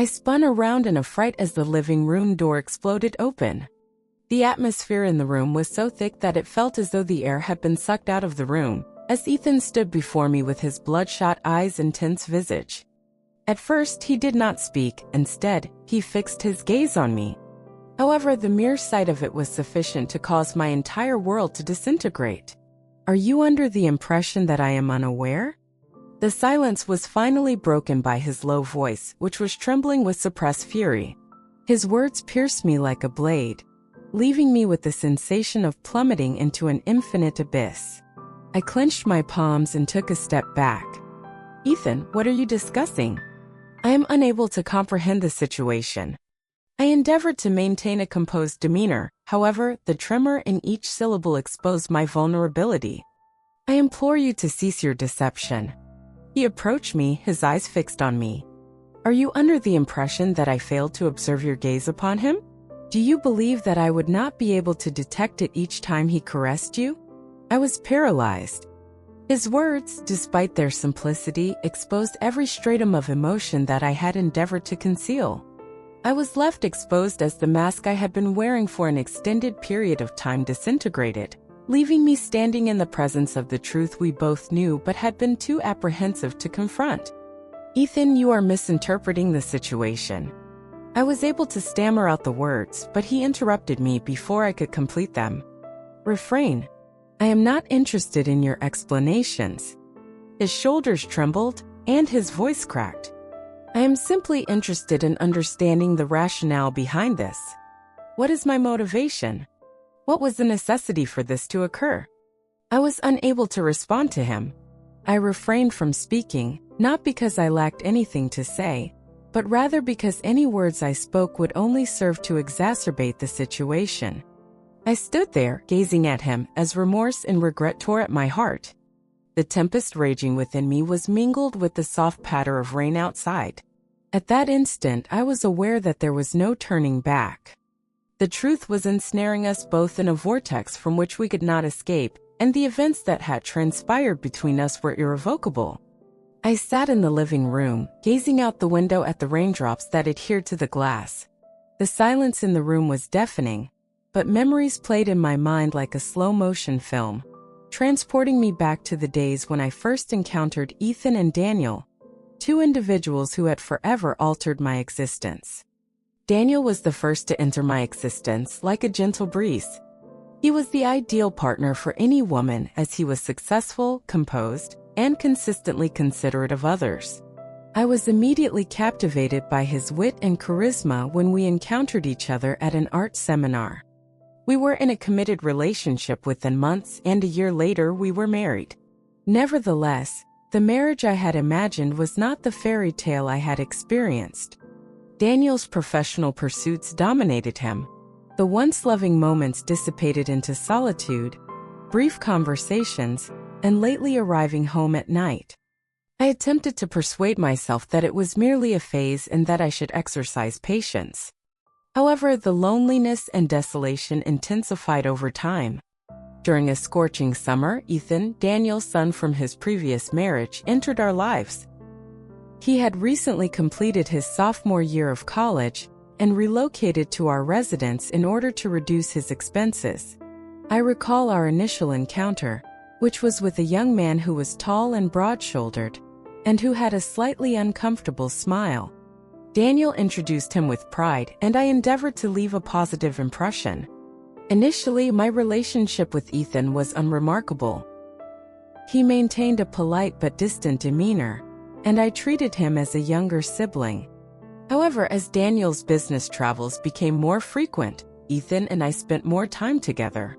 I spun around in a fright as the living room door exploded open. The atmosphere in the room was so thick that it felt as though the air had been sucked out of the room, as Ethan stood before me with his bloodshot eyes and tense visage. At first, he did not speak. Instead, he fixed his gaze on me. However, the mere sight of it was sufficient to cause my entire world to disintegrate. "Are you under the impression that I am unaware?" The silence was finally broken by his low voice, which was trembling with suppressed fury. His words pierced me like a blade, leaving me with the sensation of plummeting into an infinite abyss. I clenched my palms and took a step back. "Ethan, what are you discussing?" I am unable to comprehend the situation. I endeavored to maintain a composed demeanor, however, the tremor in each syllable exposed my vulnerability. "I implore you to cease your deception." He approached me, his eyes fixed on me. "Are you under the impression that I failed to observe your gaze upon him? Do you believe that I would not be able to detect it each time he caressed you?" I was paralyzed. His words, despite their simplicity, exposed every stratum of emotion that I had endeavored to conceal. I was left exposed as the mask I had been wearing for an extended period of time disintegrated, leaving me standing in the presence of the truth we both knew but had been too apprehensive to confront. "Ethan, you are misinterpreting the situation." I was able to stammer out the words, but he interrupted me before I could complete them. "Refrain. I am not interested in your explanations." His shoulders trembled, and his voice cracked. "I am simply interested in understanding the rationale behind this. What is my motivation? What was the necessity for this to occur?" I was unable to respond to him. I refrained from speaking, not because I lacked anything to say, but rather because any words I spoke would only serve to exacerbate the situation. I stood there, gazing at him, as remorse and regret tore at my heart. The tempest raging within me was mingled with the soft patter of rain outside. At that instant, I was aware that there was no turning back. The truth was ensnaring us both in a vortex from which we could not escape, and the events that had transpired between us were irrevocable. I sat in the living room, gazing out the window at the raindrops that adhered to the glass. The silence in the room was deafening, but memories played in my mind like a slow-motion film, transporting me back to the days when I first encountered Ethan and Daniel, two individuals who had forever altered my existence. Daniel was the first to enter my existence like a gentle breeze. He was the ideal partner for any woman as he was successful, composed, and consistently considerate of others. I was immediately captivated by his wit and charisma when we encountered each other at an art seminar. We were in a committed relationship within months, and a year later we were married. Nevertheless, the marriage I had imagined was not the fairy tale I had experienced. Daniel's professional pursuits dominated him. The once loving moments dissipated into solitude, brief conversations, and lately arriving home at night. I attempted to persuade myself that it was merely a phase and that I should exercise patience. However, the loneliness and desolation intensified over time. During a scorching summer, Ethan, Daniel's son from his previous marriage, entered our lives. He had recently completed his sophomore year of college and relocated to our residence in order to reduce his expenses. I recall our initial encounter, which was with a young man who was tall and broad-shouldered, and who had a slightly uncomfortable smile. Daniel introduced him with pride, and I endeavored to leave a positive impression. Initially, my relationship with Ethan was unremarkable. He maintained a polite but distant demeanor, and I treated him as a younger sibling. However, as Daniel's business travels became more frequent, Ethan and I spent more time together.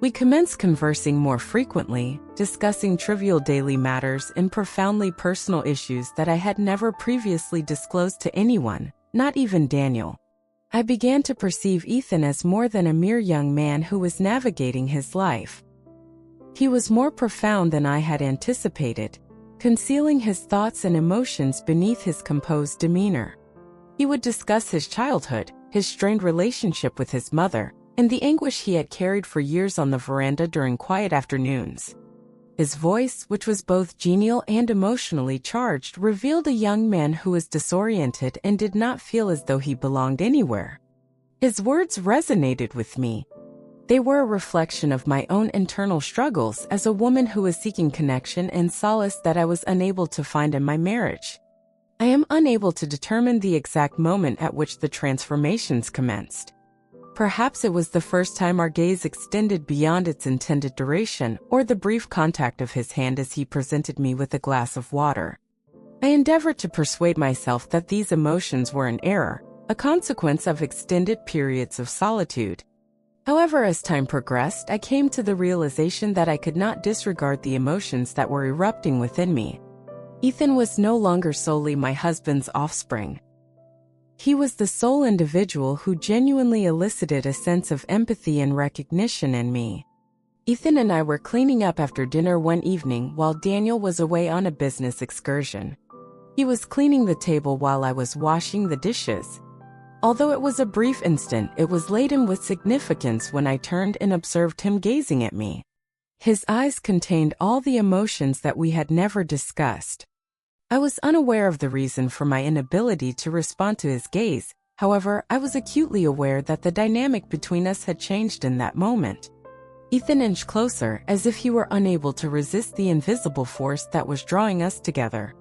We commenced conversing more frequently, discussing trivial daily matters and profoundly personal issues that I had never previously disclosed to anyone, not even Daniel. I began to perceive Ethan as more than a mere young man who was navigating his life. He was more profound than I had anticipated, concealing his thoughts and emotions beneath his composed demeanor. He would discuss his childhood, his strained relationship with his mother, and the anguish he had carried for years on the veranda during quiet afternoons. His voice, which was both genial and emotionally charged, revealed a young man who was disoriented and did not feel as though he belonged anywhere. His words resonated with me. They were a reflection of my own internal struggles as a woman who was seeking connection and solace that I was unable to find in my marriage. I am unable to determine the exact moment at which the transformations commenced. Perhaps it was the first time our gaze extended beyond its intended duration, or the brief contact of his hand as he presented me with a glass of water. I endeavored to persuade myself that these emotions were an error, a consequence of extended periods of solitude. However, as time progressed, I came to the realization that I could not disregard the emotions that were erupting within me. Ethan was no longer solely my husband's offspring. He was the sole individual who genuinely elicited a sense of empathy and recognition in me. Ethan and I were cleaning up after dinner one evening while Daniel was away on a business excursion. He was cleaning the table while I was washing the dishes. Although it was a brief instant, it was laden with significance when I turned and observed him gazing at me. His eyes contained all the emotions that we had never discussed. I was unaware of the reason for my inability to respond to his gaze. However, I was acutely aware that the dynamic between us had changed in that moment. Ethan inched closer, as if he were unable to resist the invisible force that was drawing us together.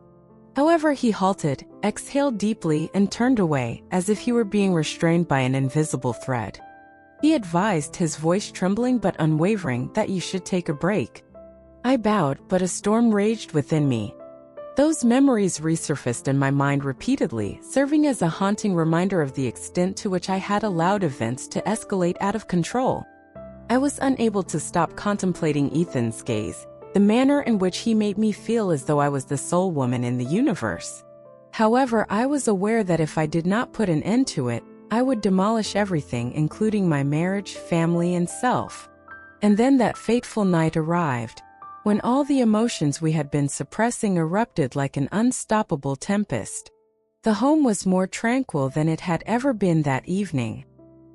However, he halted, exhaled deeply, and turned away, as if he were being restrained by an invisible thread. He advised, his voice trembling but unwavering, that you should take a break. I bowed, but a storm raged within me. Those memories resurfaced in my mind repeatedly, serving as a haunting reminder of the extent to which I had allowed events to escalate out of control. I was unable to stop contemplating Ethan's gaze, the manner in which he made me feel as though I was the sole woman in the universe. However, I was aware that if I did not put an end to it, I would demolish everything, including my marriage, family, and self. And then that fateful night arrived, when all the emotions we had been suppressing erupted like an unstoppable tempest. The home was more tranquil than it had ever been that evening.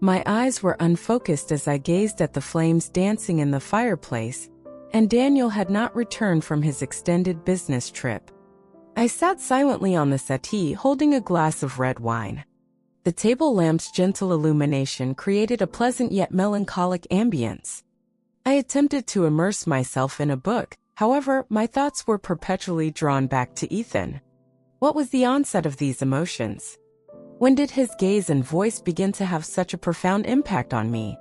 My eyes were unfocused as I gazed at the flames dancing in the fireplace, and Daniel had not returned from his extended business trip. I sat silently on the settee holding a glass of red wine. The table lamp's gentle illumination created a pleasant yet melancholic ambience. I attempted to immerse myself in a book, however, my thoughts were perpetually drawn back to Ethan. What was the onset of these emotions? When did his gaze and voice begin to have such a profound impact on me?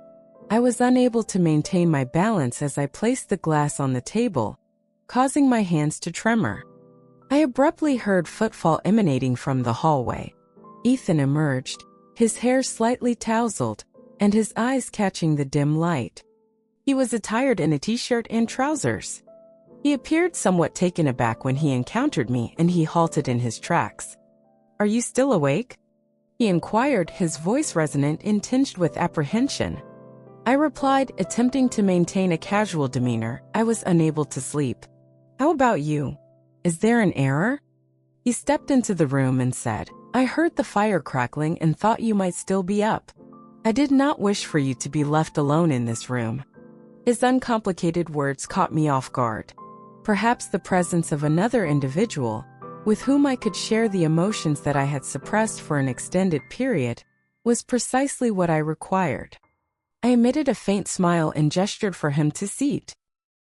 I was unable to maintain my balance as I placed the glass on the table, causing my hands to tremor. I abruptly heard footfall emanating from the hallway. Ethan emerged, his hair slightly tousled, and his eyes catching the dim light. He was attired in a t-shirt and trousers. He appeared somewhat taken aback when he encountered me, and he halted in his tracks. "Are you still awake?" he inquired, his voice resonant and tinged with apprehension. I replied, attempting to maintain a casual demeanor. "I was unable to sleep. How about you? Is there an error?" He stepped into the room and said, "I heard the fire crackling and thought you might still be up. I did not wish for you to be left alone in this room." His uncomplicated words caught me off guard. Perhaps the presence of another individual, with whom I could share the emotions that I had suppressed for an extended period, was precisely what I required. I emitted a faint smile and gestured for him to seat.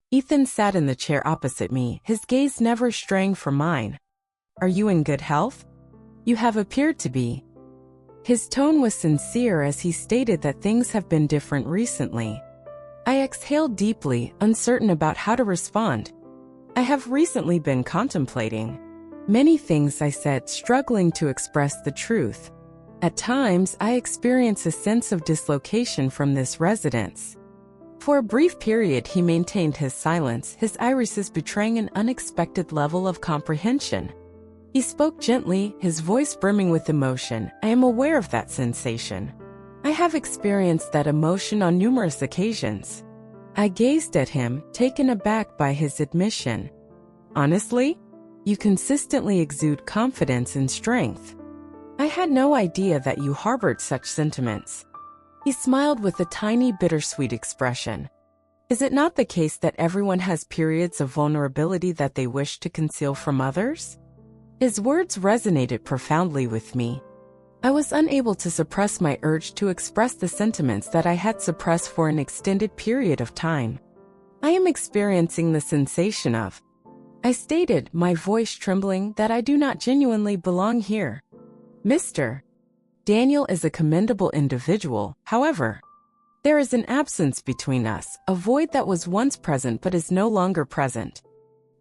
Ethan sat in the chair opposite me, his gaze never straying from mine. "Are you in good health? You have appeared to be." His tone was sincere as he stated that things have been different recently. I exhaled deeply, uncertain about how to respond. "I have recently been contemplating many things," I said, struggling to express the truth. "At times, I experience a sense of dislocation from this residence." For a brief period, he maintained his silence, his irises betraying an unexpected level of comprehension. He spoke gently, his voice brimming with emotion. "I am aware of that sensation. I have experienced that emotion on numerous occasions." I gazed at him, taken aback by his admission. "Honestly? You consistently exude confidence and strength. I had no idea that you harbored such sentiments." He smiled with a tiny bittersweet expression. Is it not the case that everyone has periods of vulnerability that they wish to conceal from others? His words resonated profoundly with me. I was unable to suppress my urge to express the sentiments that I had suppressed for an extended period of time. I am experiencing the sensation of, I stated, my voice trembling, that I do not genuinely belong here. Mr. Daniel is a commendable individual, however. There is an absence between us, a void that was once present but is no longer present.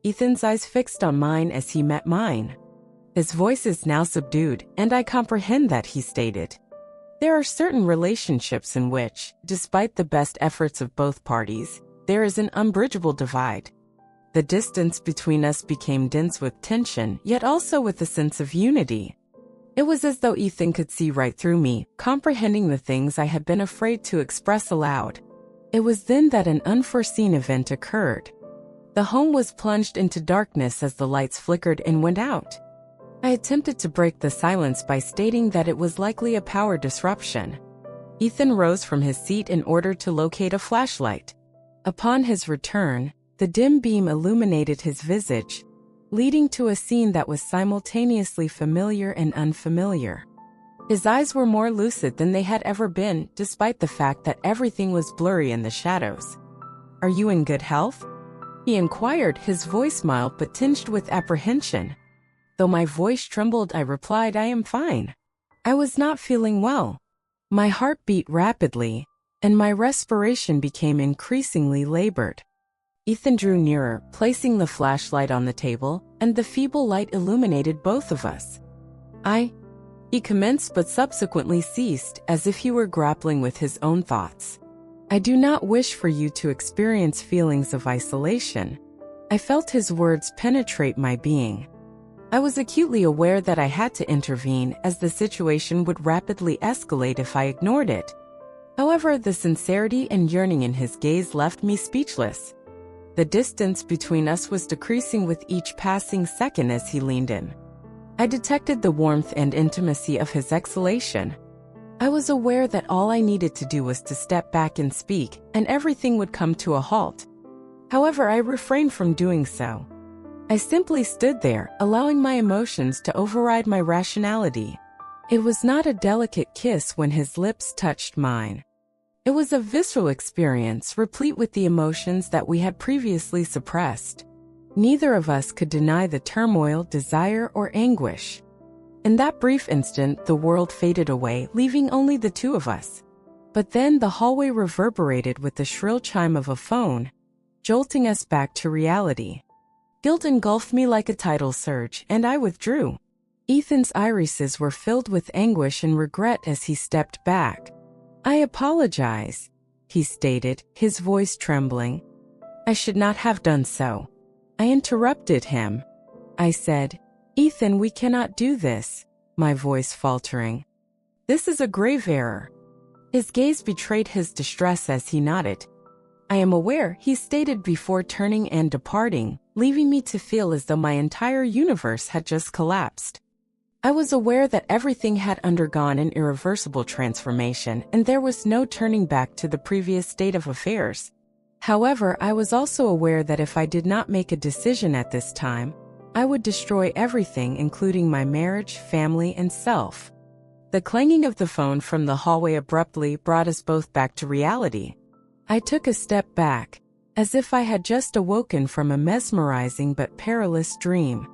Ethan's eyes fixed on mine as he met mine. His voice is now subdued, and I comprehend that he stated, there are certain relationships in which, despite the best efforts of both parties, there is an unbridgeable divide. The distance between us became dense with tension, yet also with a sense of unity. It was as though Ethan could see right through me, comprehending the things I had been afraid to express aloud. It was then that an unforeseen event occurred. The home was plunged into darkness as the lights flickered and went out. I attempted to break the silence by stating that it was likely a power disruption. Ethan rose from his seat in order to locate a flashlight. Upon his return, the dim beam illuminated his visage, leading to a scene that was simultaneously familiar and unfamiliar. His eyes were more lucid than they had ever been, despite the fact that everything was blurry in the shadows. Are you in good health? He inquired, his voice mild but tinged with apprehension. Though my voice trembled, I replied, I am fine. I was not feeling well. My heart beat rapidly, and my respiration became increasingly labored. Ethan drew nearer, placing the flashlight on the table, and the feeble light illuminated both of us. He commenced but subsequently ceased, as if he were grappling with his own thoughts. I do not wish for you to experience feelings of isolation. I felt his words penetrate my being. I was acutely aware that I had to intervene, as the situation would rapidly escalate if I ignored it. However, the sincerity and yearning in his gaze left me speechless. The distance between us was decreasing with each passing second as he leaned in. I detected the warmth and intimacy of his exhalation. I was aware that all I needed to do was to step back and speak, and everything would come to a halt. However, I refrained from doing so. I simply stood there, allowing my emotions to override my rationality. It was not a delicate kiss when his lips touched mine. It was a visceral experience, replete with the emotions that we had previously suppressed. Neither of us could deny the turmoil, desire, or anguish. In that brief instant, the world faded away, leaving only the two of us. But then the hallway reverberated with the shrill chime of a phone, jolting us back to reality. Guilt engulfed me like a tidal surge, and I withdrew. Ethan's irises were filled with anguish and regret as he stepped back. I apologize, he stated, his voice trembling. I should not have done so. I interrupted him. I said, Ethan, we cannot do this, my voice faltering. This is a grave error. His gaze betrayed his distress as he nodded. I am aware, he stated before turning and departing, leaving me to feel as though my entire universe had just collapsed. I was aware that everything had undergone an irreversible transformation, and there was no turning back to the previous state of affairs. However, I was also aware that if I did not make a decision at this time, I would destroy everything, including my marriage, family, and self. The clanging of the phone from the hallway abruptly brought us both back to reality. I took a step back, as if I had just awoken from a mesmerizing but perilous dream.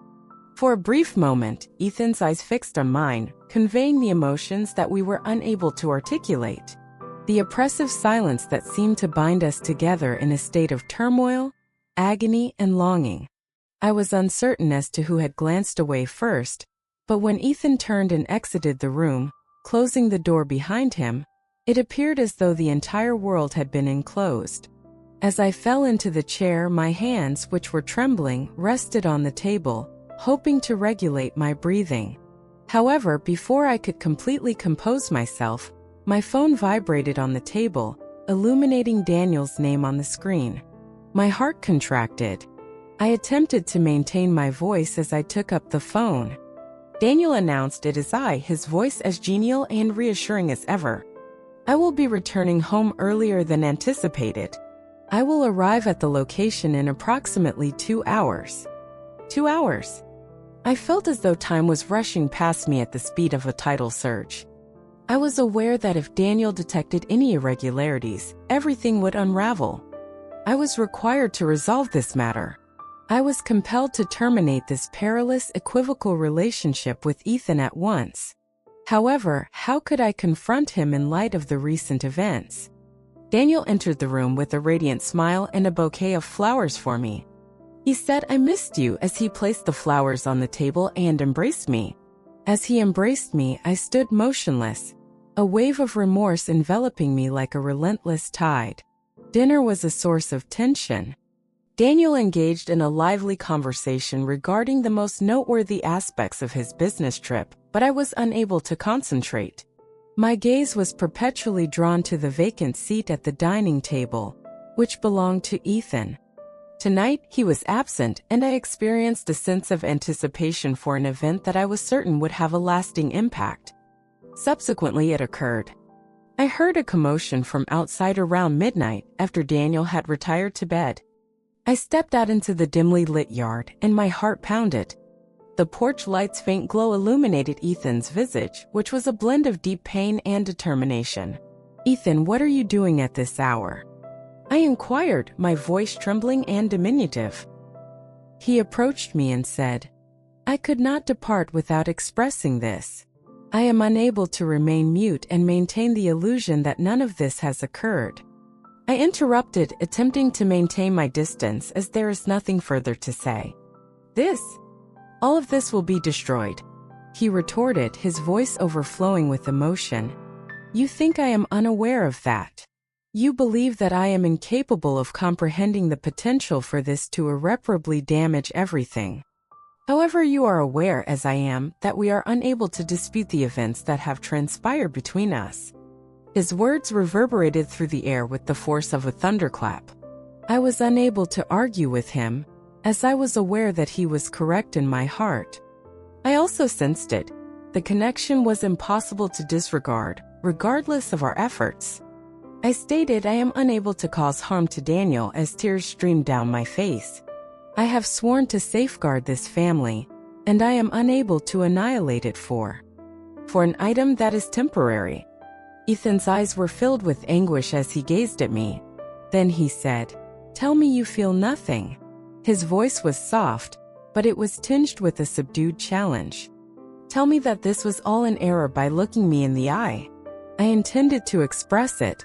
For a brief moment, Ethan's eyes fixed on mine, conveying the emotions that we were unable to articulate. The oppressive silence that seemed to bind us together in a state of turmoil, agony, and longing. I was uncertain as to who had glanced away first, but when Ethan turned and exited the room, closing the door behind him, it appeared as though the entire world had been enclosed. As I fell into the chair, my hands, which were trembling, rested on the table, hoping to regulate my breathing. However, before I could completely compose myself, my phone vibrated on the table, illuminating Daniel's name on the screen. My heart contracted. I attempted to maintain my voice as I took up the phone. Daniel announced, "It is I," his voice as genial and reassuring as ever. "I will be returning home earlier than anticipated. I will arrive at the location in approximately 2 hours. 2 hours. I felt as though time was rushing past me at the speed of a tidal surge. I was aware that if Daniel detected any irregularities, everything would unravel. I was required to resolve this matter. I was compelled to terminate this perilous, equivocal relationship with Ethan at once. However, how could I confront him in light of the recent events? Daniel entered the room with a radiant smile and a bouquet of flowers for me. He said, "I missed you," as he placed the flowers on the table and embraced me. As he embraced me, I stood motionless, a wave of remorse enveloping me like a relentless tide. Dinner was a source of tension. Daniel engaged in a lively conversation regarding the most noteworthy aspects of his business trip, but I was unable to concentrate. My gaze was perpetually drawn to the vacant seat at the dining table, which belonged to Ethan. Tonight, he was absent, and I experienced a sense of anticipation for an event that I was certain would have a lasting impact. Subsequently, it occurred. I heard a commotion from outside around midnight after Daniel had retired to bed. I stepped out into the dimly lit yard, and my heart pounded. The porch light's faint glow illuminated Ethan's visage, which was a blend of deep pain and determination. "Ethan, what are you doing at this hour?" I inquired, my voice trembling and diminutive. He approached me and said, "I could not depart without expressing this. I am unable to remain mute and maintain the illusion that none of this has occurred." I interrupted, attempting to maintain my distance as there is nothing further to say. All of this will be destroyed," he retorted, his voice overflowing with emotion. "You think I am unaware of that? You believe that I am incapable of comprehending the potential for this to irreparably damage everything. However, you are aware, as I am, that we are unable to dispute the events that have transpired between us." His words reverberated through the air with the force of a thunderclap. I was unable to argue with him, as I was aware that he was correct in my heart. I also sensed it. The connection was impossible to disregard, regardless of our efforts. I stated, "I am unable to cause harm to Daniel," as tears streamed down my face. "I have sworn to safeguard this family, and I am unable to annihilate it for an item that is temporary." Ethan's eyes were filled with anguish as he gazed at me. Then he said, "Tell me you feel nothing." His voice was soft, but it was tinged with a subdued challenge. "Tell me that this was all an error by looking me in the eye." I intended to express it.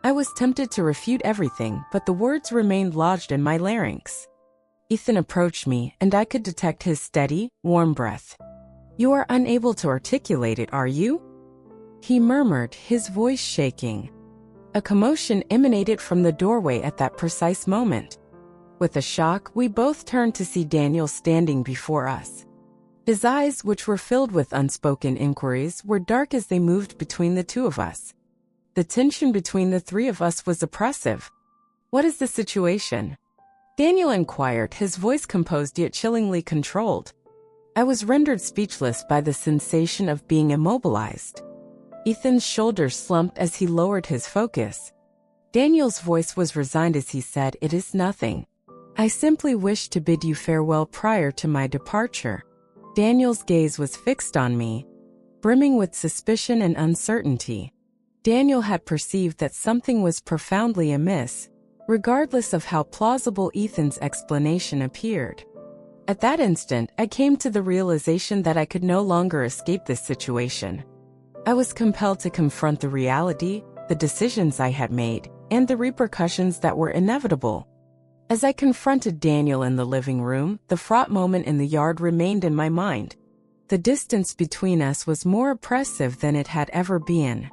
I was tempted to refute everything, but the words remained lodged in my larynx. Ethan approached me, and I could detect his steady, warm breath. "You are unable to articulate it, are you?" he murmured, his voice shaking. A commotion emanated from the doorway at that precise moment. With a shock, we both turned to see Daniel standing before us. His eyes, which were filled with unspoken inquiries, were dark as they moved between the two of us. The tension between the three of us was oppressive. "What is the situation?" Daniel inquired, his voice composed yet chillingly controlled. I was rendered speechless by the sensation of being immobilized. Ethan's shoulders slumped as he lowered his focus. Daniel's voice was resigned as he said, "It is nothing. I simply wish to bid you farewell prior to my departure." Daniel's gaze was fixed on me, brimming with suspicion and uncertainty. Daniel had perceived that something was profoundly amiss, regardless of how plausible Ethan's explanation appeared. At that instant, I came to the realization that I could no longer escape this situation. I was compelled to confront the reality, the decisions I had made, and the repercussions that were inevitable. As I confronted Daniel in the living room, the fraught moment in the yard remained in my mind. The distance between us was more oppressive than it had ever been.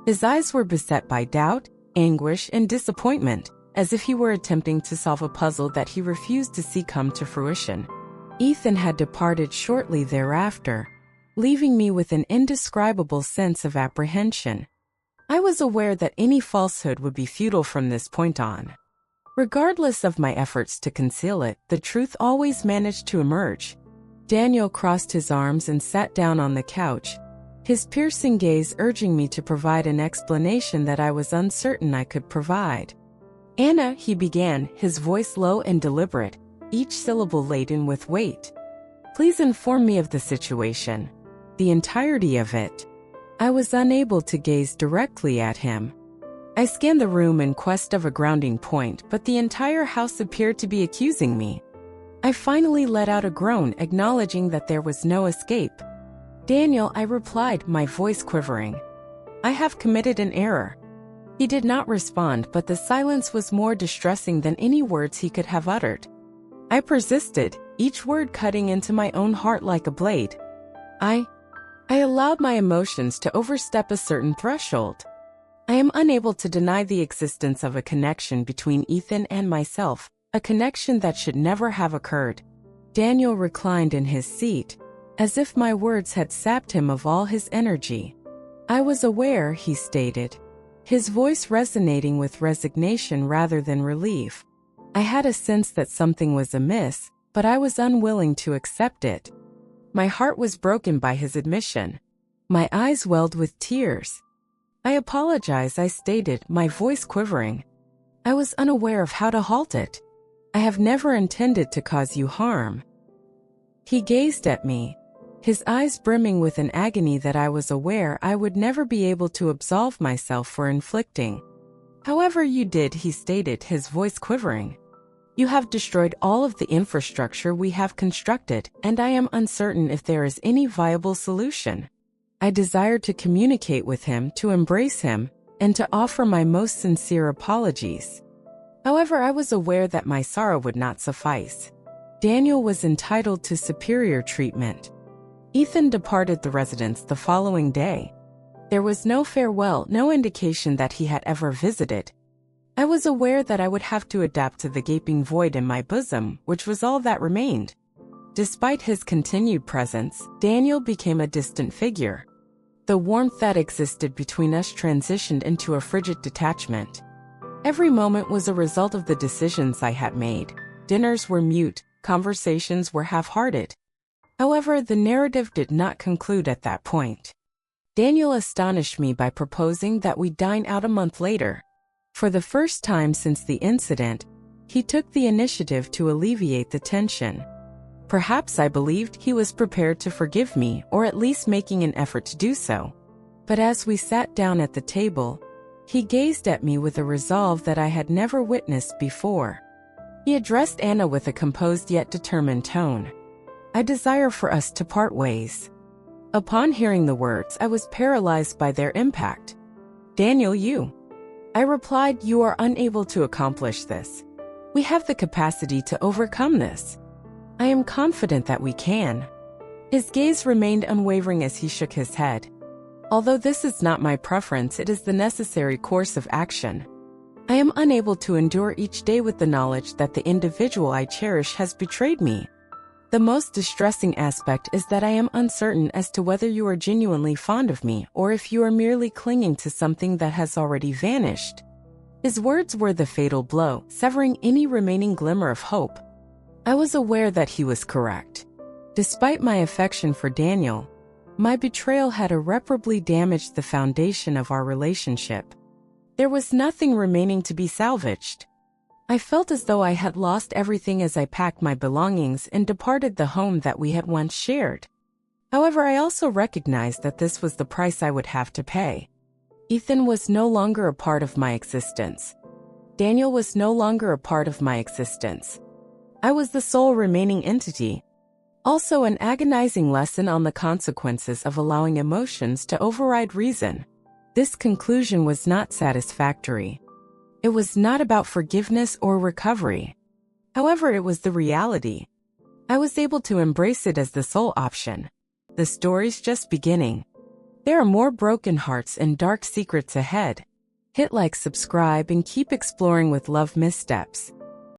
His eyes were beset by doubt, anguish, and disappointment, as if he were attempting to solve a puzzle that he refused to see come to fruition. Ethan had departed shortly thereafter, leaving me with an indescribable sense of apprehension. I was aware that any falsehood would be futile from this point on. Regardless of my efforts to conceal it, the truth always managed to emerge. Daniel crossed his arms and sat down on the couch, his piercing gaze urging me to provide an explanation that I was uncertain I could provide. Anna, he began, his voice low and deliberate, each syllable laden with weight. Please inform me of the situation. The entirety of it. I was unable to gaze directly at him. I scanned the room in quest of a grounding point, but the entire house appeared to be accusing me. I finally let out a groan, acknowledging that there was no escape. Daniel, I replied, my voice quivering. I have committed an error. He did not respond, but the silence was more distressing than any words he could have uttered. I persisted, each word cutting into my own heart like a blade. I allowed my emotions to overstep a certain threshold. I am unable to deny the existence of a connection between Ethan and myself, a connection that should never have occurred. Daniel reclined in his seat, as if my words had sapped him of all his energy. I was aware, he stated, his voice resonating with resignation rather than relief. I had a sense that something was amiss, but I was unwilling to accept it. My heart was broken by his admission. My eyes welled with tears. I apologize, I stated, my voice quivering. I was unaware of how to halt it. I have never intended to cause you harm. He gazed at me, his eyes brimming with an agony that I was aware I would never be able to absolve myself for inflicting. However, you did, he stated, his voice quivering. You have destroyed all of the infrastructure we have constructed, and I am uncertain if there is any viable solution. I desired to communicate with him, to embrace him, and to offer my most sincere apologies. However, I was aware that my sorrow would not suffice. Daniel was entitled to superior treatment. Ethan departed the residence the following day. There was no farewell, no indication that he had ever visited. I was aware that I would have to adapt to the gaping void in my bosom, which was all that remained. Despite his continued presence, Daniel became a distant figure. The warmth that existed between us transitioned into a frigid detachment. Every moment was a result of the decisions I had made. Dinners were mute, conversations were half-hearted. However, the narrative did not conclude at that point. Daniel astonished me by proposing that we dine out a month later. For the first time since the incident, he took the initiative to alleviate the tension. Perhaps I believed he was prepared to forgive me, or at least making an effort to do so. But as we sat down at the table, he gazed at me with a resolve that I had never witnessed before. He addressed Anna with a composed yet determined tone. I desire for us to part ways. Upon hearing the words, I was paralyzed by their impact. Daniel, I replied, you are unable to accomplish this. We have the capacity to overcome this. I am confident that we can. His gaze remained unwavering as he shook his head. Although this is not my preference, it is the necessary course of action. I am unable to endure each day with the knowledge that the individual I cherish has betrayed me. The most distressing aspect is that I am uncertain as to whether you are genuinely fond of me or if you are merely clinging to something that has already vanished. His words were the fatal blow, severing any remaining glimmer of hope. I was aware that he was correct. Despite my affection for Daniel, my betrayal had irreparably damaged the foundation of our relationship. There was nothing remaining to be salvaged. I felt as though I had lost everything as I packed my belongings and departed the home that we had once shared. However, I also recognized that this was the price I would have to pay. Ethan was no longer a part of my existence. Daniel was no longer a part of my existence. I was the sole remaining entity. Also, an agonizing lesson on the consequences of allowing emotions to override reason. This conclusion was not satisfactory. It was not about forgiveness or recovery. However, it was the reality. I was able to embrace it as the sole option. The story's just beginning. There are more broken hearts and dark secrets ahead. Hit like, subscribe, and keep exploring with Love Missteps.